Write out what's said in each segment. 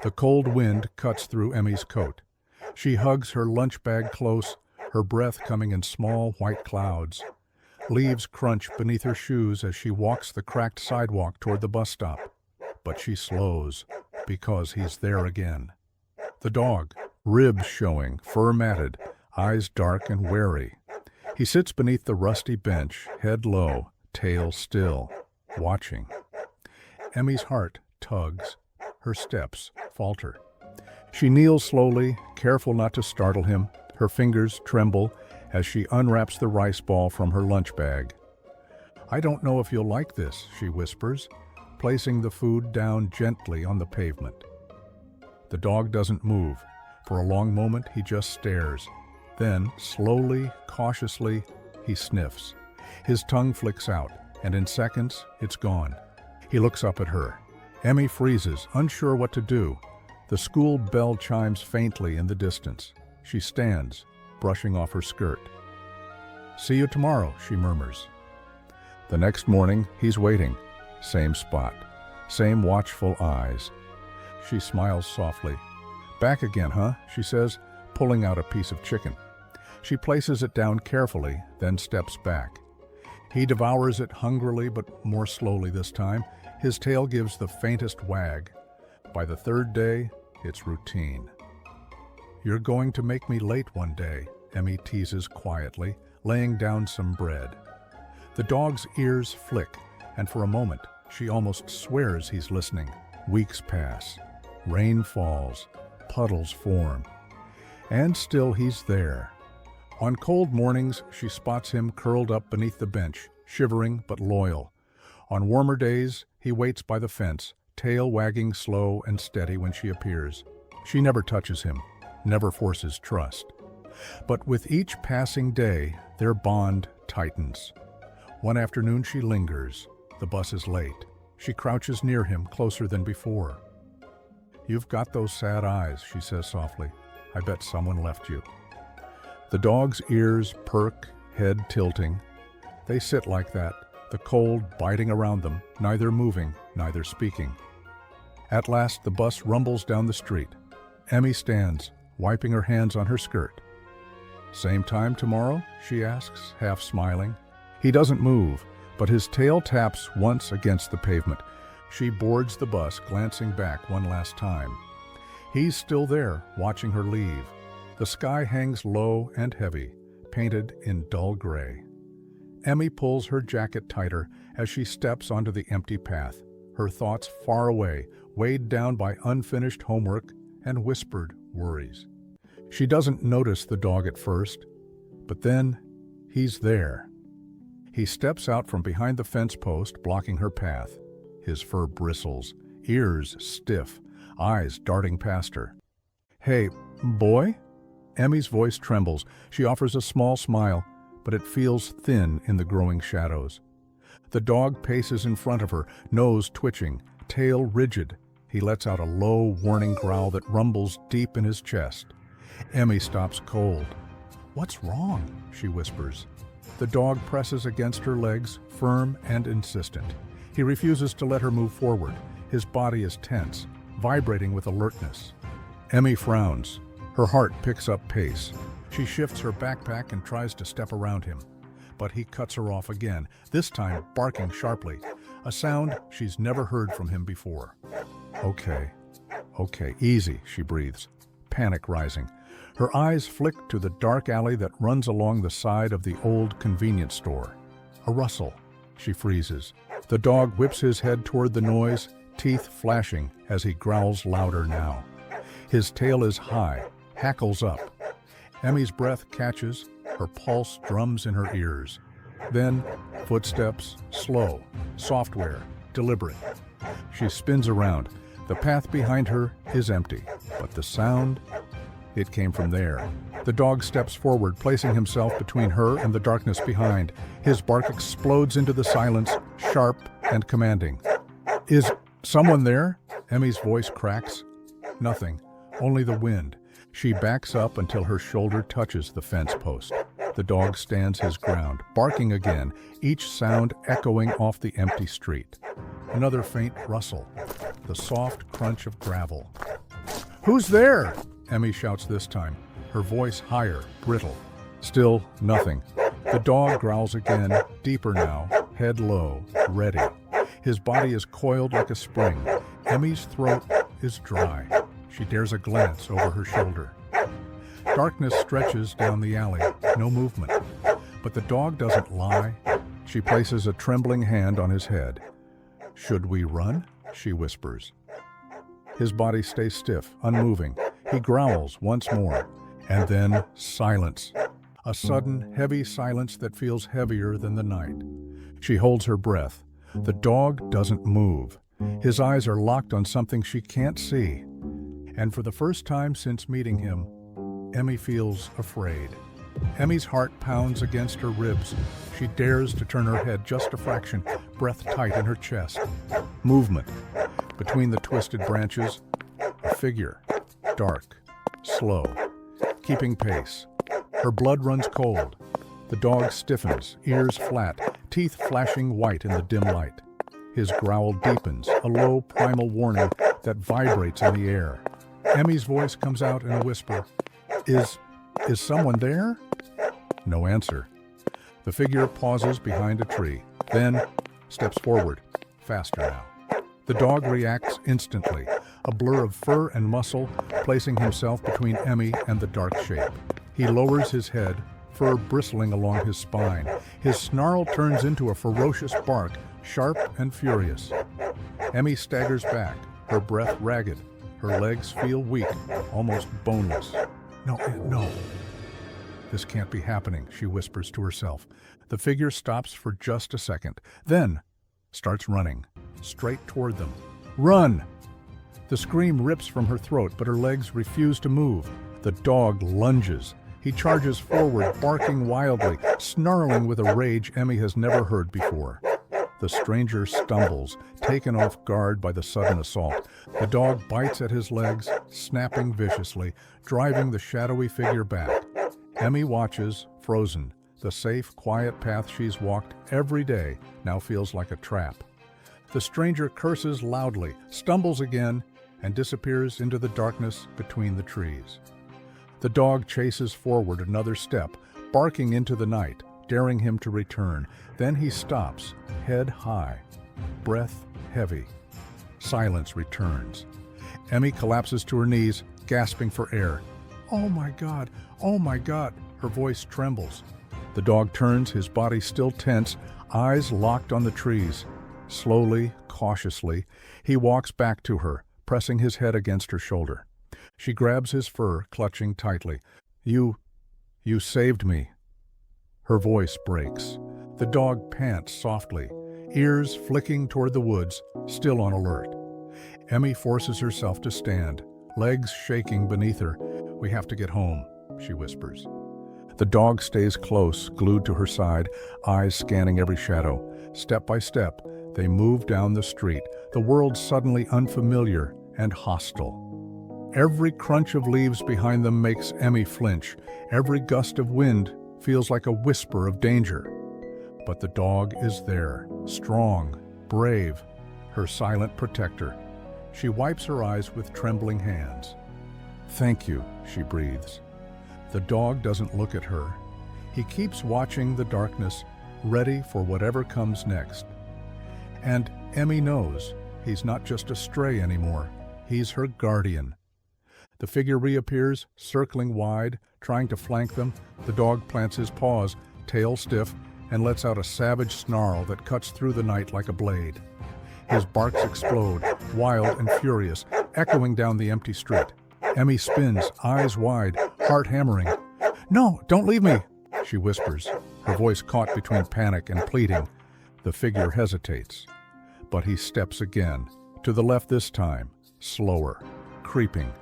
The cold wind cuts through Emmy's coat. She hugs her lunch bag close, her breath coming in small white clouds. Leaves crunch beneath her shoes as she walks the cracked sidewalk toward the bus stop. But she slows, because he's there again. The dog, ribs showing, fur matted, eyes dark and wary. He sits beneath the rusty bench, head low, tail still, watching. Emmy's heart tugs. Her steps falter. She kneels slowly, careful not to startle him. Her fingers tremble as she unwraps the rice ball from her lunch bag. "I don't know if you'll like this," she whispers, placing the food down gently on the pavement. The dog doesn't move. For a long moment, he just stares. Then, slowly, cautiously, he sniffs. His tongue flicks out, and in seconds, it's gone. He looks up at her. Emmy freezes, unsure what to do. The school bell chimes faintly in the distance. She stands, brushing off her skirt. "See you tomorrow," she murmurs. The next morning, he's waiting. Same spot. Same watchful eyes. She smiles softly. "Back again, huh?" she says, pulling out a piece of chicken. She places it down carefully, then steps back. He devours it hungrily, but more slowly this time. His tail gives the faintest wag. By the third day, it's routine. "You're going to make me late one day," Emmy teases quietly, laying down some bread. The dog's ears flick, and for a moment, she almost swears he's listening. Weeks pass. Rain falls. Puddles form. And still he's there. On cold mornings, she spots him curled up beneath the bench, shivering but loyal. On warmer days, he waits by the fence, tail wagging slow and steady when she appears. She never touches him, never forces trust. But with each passing day, their bond tightens. One afternoon she lingers. The bus is late. She crouches near him, closer than before. "You've got those sad eyes," she says softly. "I bet someone left you." The dog's ears perk, head tilting. They sit like that, the cold biting around them, neither moving, neither speaking. At last the bus rumbles down the street. Emmy stands, wiping her hands on her skirt. "Same time tomorrow?" she asks, half smiling. He doesn't move, but his tail taps once against the pavement. She boards the bus, glancing back one last time. He's still there, watching her leave. The sky hangs low and heavy, painted in dull gray. Emmy pulls her jacket tighter as she steps onto the empty path, her thoughts far away, weighed down by unfinished homework and whispered worries. She doesn't notice the dog at first, but then he's there. He steps out from behind the fence post, blocking her path. His fur bristles, ears stiff, eyes darting past her. "Hey, boy?" Emmy's voice trembles. She offers a small smile, but it feels thin in the growing shadows. The dog paces in front of her, nose twitching, tail rigid. He lets out a low, warning growl that rumbles deep in his chest. Emmy stops cold. "What's wrong?" she whispers. The dog presses against her legs, firm and insistent. He refuses to let her move forward. His body is tense, vibrating with alertness. Emmy frowns. Her heart picks up pace. She shifts her backpack and tries to step around him. But he cuts her off again, this time barking sharply, a sound she's never heard from him before. Okay, easy," she breathes, panic rising. Her eyes flick to the dark alley that runs along the side of the old convenience store. A rustle. She freezes. The dog whips his head toward the noise, teeth flashing as he growls louder now. His tail is high, hackles up. Emmy's breath catches, her pulse drums in her ears. Then, footsteps, slow, software, deliberate. She spins around. The path behind her is empty, but the sound, it came from there. The dog steps forward, placing himself between her and the darkness behind. His bark explodes into the silence, sharp and commanding. "Is someone there?" Emmy's voice cracks. Nothing, only the wind. She backs up until her shoulder touches the fence post. The dog stands his ground, barking again, each sound echoing off the empty street. Another faint rustle, the soft crunch of gravel. "Who's there?" Emmy shouts this time, her voice higher, brittle. Still nothing. The dog growls again, deeper now, head low, ready. His body is coiled like a spring. Emmy's throat is dry. She dares a glance over her shoulder. Darkness stretches down the alley, no movement. But the dog doesn't lie. She places a trembling hand on his head. "Should we run?" she whispers. His body stays stiff, unmoving. He growls once more. And then silence. A sudden, heavy silence that feels heavier than the night. She holds her breath. The dog doesn't move. His eyes are locked on something she can't see. And for the first time since meeting him, Emmy feels afraid. Emmy's heart pounds against her ribs. She dares to turn her head just a fraction, breath tight in her chest. Movement. Between the twisted branches, a figure. Dark. Slow. Keeping pace. Her blood runs cold. The dog stiffens, ears flat, teeth flashing white in the dim light. His growl deepens, a low primal warning that vibrates in the air. Emmy's voice comes out in a whisper. Is someone there?" No answer. The figure pauses behind a tree, then steps forward, faster now. The dog reacts instantly, a blur of fur and muscle, placing himself between Emmy and the dark shape. He lowers his head, fur bristling along his spine. His snarl turns into a ferocious bark, sharp and furious. Emmy staggers back, her breath ragged. Her legs feel weak, almost boneless. No. This can't be happening, she whispers to herself. The figure stops for just a second, then starts running, straight toward them. "Run!" The scream rips from her throat, but her legs refuse to move. The dog lunges. He charges forward, barking wildly, snarling with a rage Emmy has never heard before. The stranger stumbles, taken off guard by the sudden assault. The dog bites at his legs, snapping viciously, driving the shadowy figure back. Emmy watches, frozen. The safe, quiet path she's walked every day now feels like a trap. The stranger curses loudly, stumbles again, and disappears into the darkness between the trees. The dog chases forward another step, barking into the night, daring him to return. Then he stops, head high, breath heavy. Silence returns. Emmy collapses to her knees, gasping for air. "Oh my God! Oh my God!" Her voice trembles. The dog turns, his body still tense, eyes locked on the trees. Slowly, cautiously, he walks back to her, pressing his head against her shoulder. She grabs his fur, clutching tightly. You saved me." Her voice breaks. The dog pants softly, ears flicking toward the woods, still on alert. Emmy forces herself to stand, legs shaking beneath her. "We have to get home," she whispers. The dog stays close, glued to her side, eyes scanning every shadow. Step by step, they move down the street, the world suddenly unfamiliar and hostile. Every crunch of leaves behind them makes Emmy flinch. Every gust of wind feels like a whisper of danger. But the dog is there, strong, brave, her silent protector. She wipes her eyes with trembling hands. "Thank you," she breathes. The dog doesn't look at her. He keeps watching the darkness, ready for whatever comes next. And Emmy knows he's not just a stray anymore. He's her guardian. The figure reappears, circling wide, trying to flank them. The dog plants his paws, tail stiff, and lets out a savage snarl that cuts through the night like a blade. His barks explode, wild and furious, echoing down the empty street. Emmy spins, eyes wide, heart hammering. "No, don't leave me," she whispers, her voice caught between panic and pleading. The figure hesitates, but he steps again, to the left this time, slower, creeping.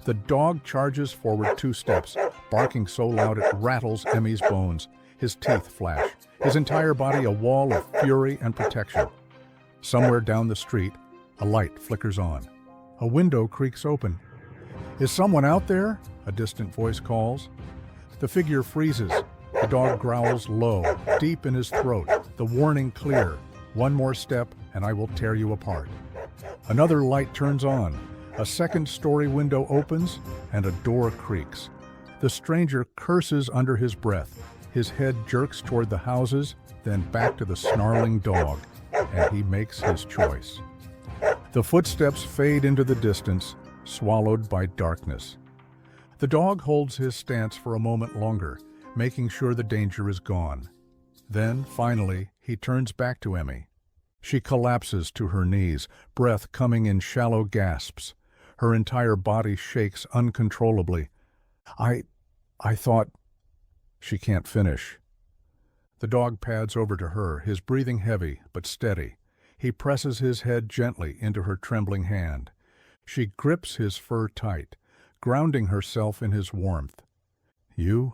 The dog charges forward 2 steps, barking so loud it rattles Emmy's bones. His teeth flash, his entire body a wall of fury and protection. Somewhere down the street, a light flickers on. A window creaks open. "Is someone out there?" a distant voice calls. The figure freezes. The dog growls low, deep in his throat, the warning clear. "One more step and I will tear you apart." Another light turns on. A second-story window opens and a door creaks. The stranger curses under his breath. His head jerks toward the houses, then back to the snarling dog, and he makes his choice. The footsteps fade into the distance, swallowed by darkness. The dog holds his stance for a moment longer, making sure the danger is gone. Then, finally, he turns back to Emmy. She collapses to her knees, breath coming in shallow gasps. Her entire body shakes uncontrollably. I thought... She can't finish. The dog pads over to her, his breathing heavy but steady. He presses his head gently into her trembling hand. She grips his fur tight, grounding herself in his warmth. You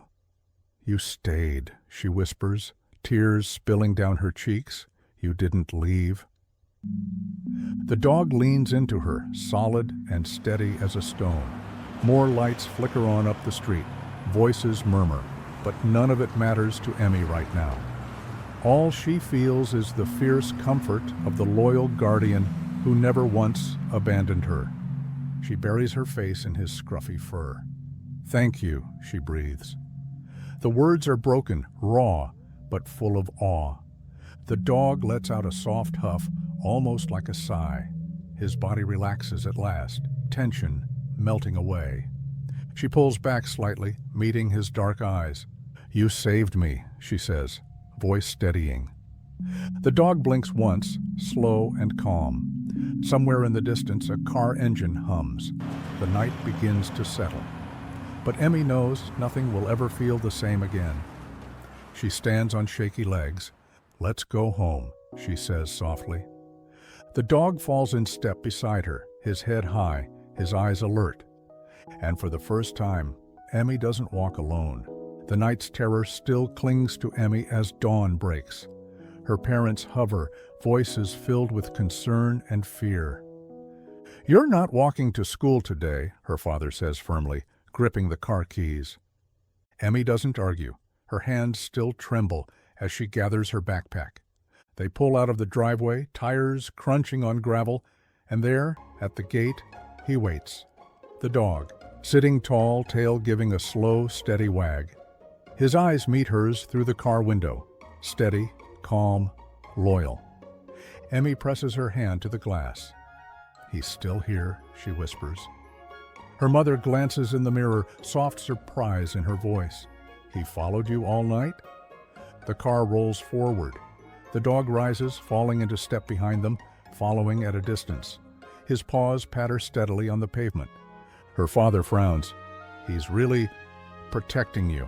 stayed, she whispers, tears spilling down her cheeks. You didn't leave. The dog leans into her, solid and steady as a stone. More lights flicker on up the street. Voices murmur, but none of it matters to Emmy right now. All she feels is the fierce comfort of the loyal guardian who never once abandoned her. She buries her face in his scruffy fur. "Thank you," she breathes. The words are broken, raw, but full of awe. The dog lets out a soft huff, almost like a sigh. His body relaxes at last, tension melting away. She pulls back slightly, meeting his dark eyes. "You saved me," she says, voice steadying. The dog blinks once, slow and calm. Somewhere in the distance, a car engine hums. The night begins to settle. But Emmy knows nothing will ever feel the same again. She stands on shaky legs. "Let's go home," she says softly. The dog falls in step beside her, his head high, his eyes alert. And for the first time, Emmy doesn't walk alone. The night's terror still clings to Emmy as dawn breaks. Her parents hover, voices filled with concern and fear. "You're not walking to school today," her father says firmly, gripping the car keys. Emmy doesn't argue. Her hands still tremble as she gathers her backpack. They pull out of the driveway, tires crunching on gravel, and there, at the gate, he waits. The dog, sitting tall, tail giving a slow, steady wag. His eyes meet hers through the car window, steady, calm, loyal. Emmy presses her hand to the glass. "He's still here," she whispers. Her mother glances in the mirror, soft surprise in her voice. "He followed you all night?" The car rolls forward. The dog rises, falling into step behind them, following at a distance. His paws patter steadily on the pavement. Her father frowns. "He's really protecting you."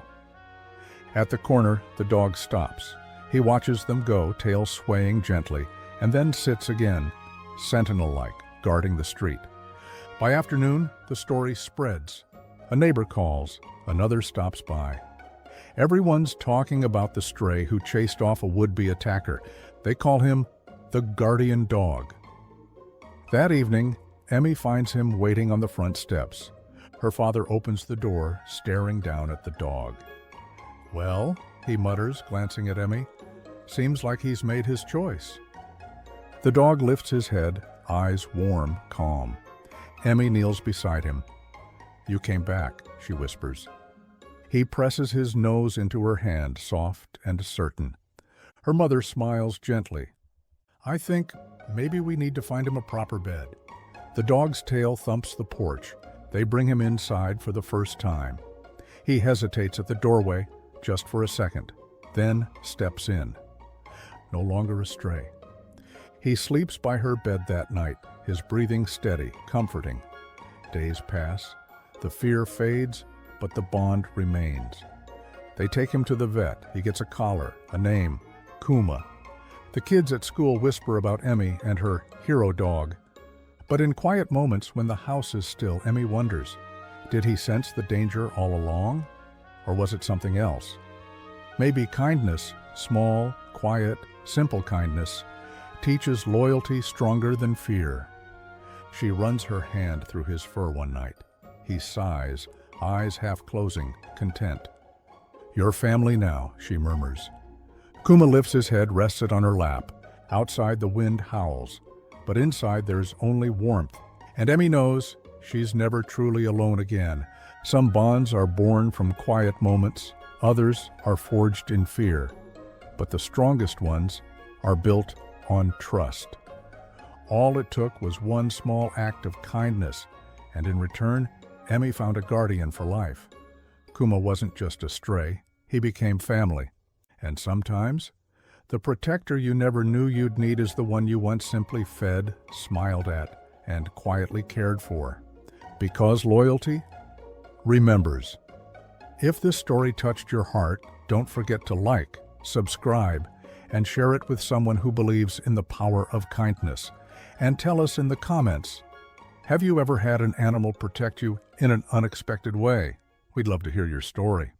At the corner, the dog stops. He watches them go, tail swaying gently, and then sits again, sentinel-like, guarding the street. By afternoon, the story spreads. A neighbor calls, another stops by. Everyone's talking about the stray who chased off a would-be attacker. They call him the guardian dog. That evening, Emmy finds him waiting on the front steps. Her father opens the door, staring down at the dog. "Well," he mutters, glancing at Emmy, "seems like he's made his choice." The dog lifts his head, eyes warm, calm. Emmy kneels beside him. "You came back," she whispers. He presses his nose into her hand, soft and certain. Her mother smiles gently. "I think maybe we need to find him a proper bed." The dog's tail thumps the porch. They bring him inside for the first time. He hesitates at the doorway, just for a second, then steps in. No longer a stray. He sleeps by her bed that night, his breathing steady, comforting. Days pass. The fear fades, but the bond remains. They take him to the vet. He gets a collar, a name, Kuma. The kids at school whisper about Emmy and her hero dog. But in quiet moments when the house is still, Emmy wonders, did he sense the danger all along? Or was it something else? Maybe kindness, small, quiet, simple kindness, teaches loyalty stronger than fear. She runs her hand through his fur one night. He sighs, eyes half closing, content. "Your family now," she murmurs. Kuma lifts his head, rests it on her lap. Outside the wind howls, but inside there's only warmth. And Emmy knows she's never truly alone again. Some bonds are born from quiet moments, others are forged in fear, but the strongest ones are built on trust. All it took was one small act of kindness, and in return, Emmy found a guardian for life. Kuma wasn't just a stray, he became family. And sometimes, the protector you never knew you'd need is the one you once simply fed, smiled at, and quietly cared for. Because loyalty remembers. If this story touched your heart, don't forget to like, subscribe, and share it with someone who believes in the power of kindness. And tell us in the comments, have you ever had an animal protect you in an unexpected way? We'd love to hear your story.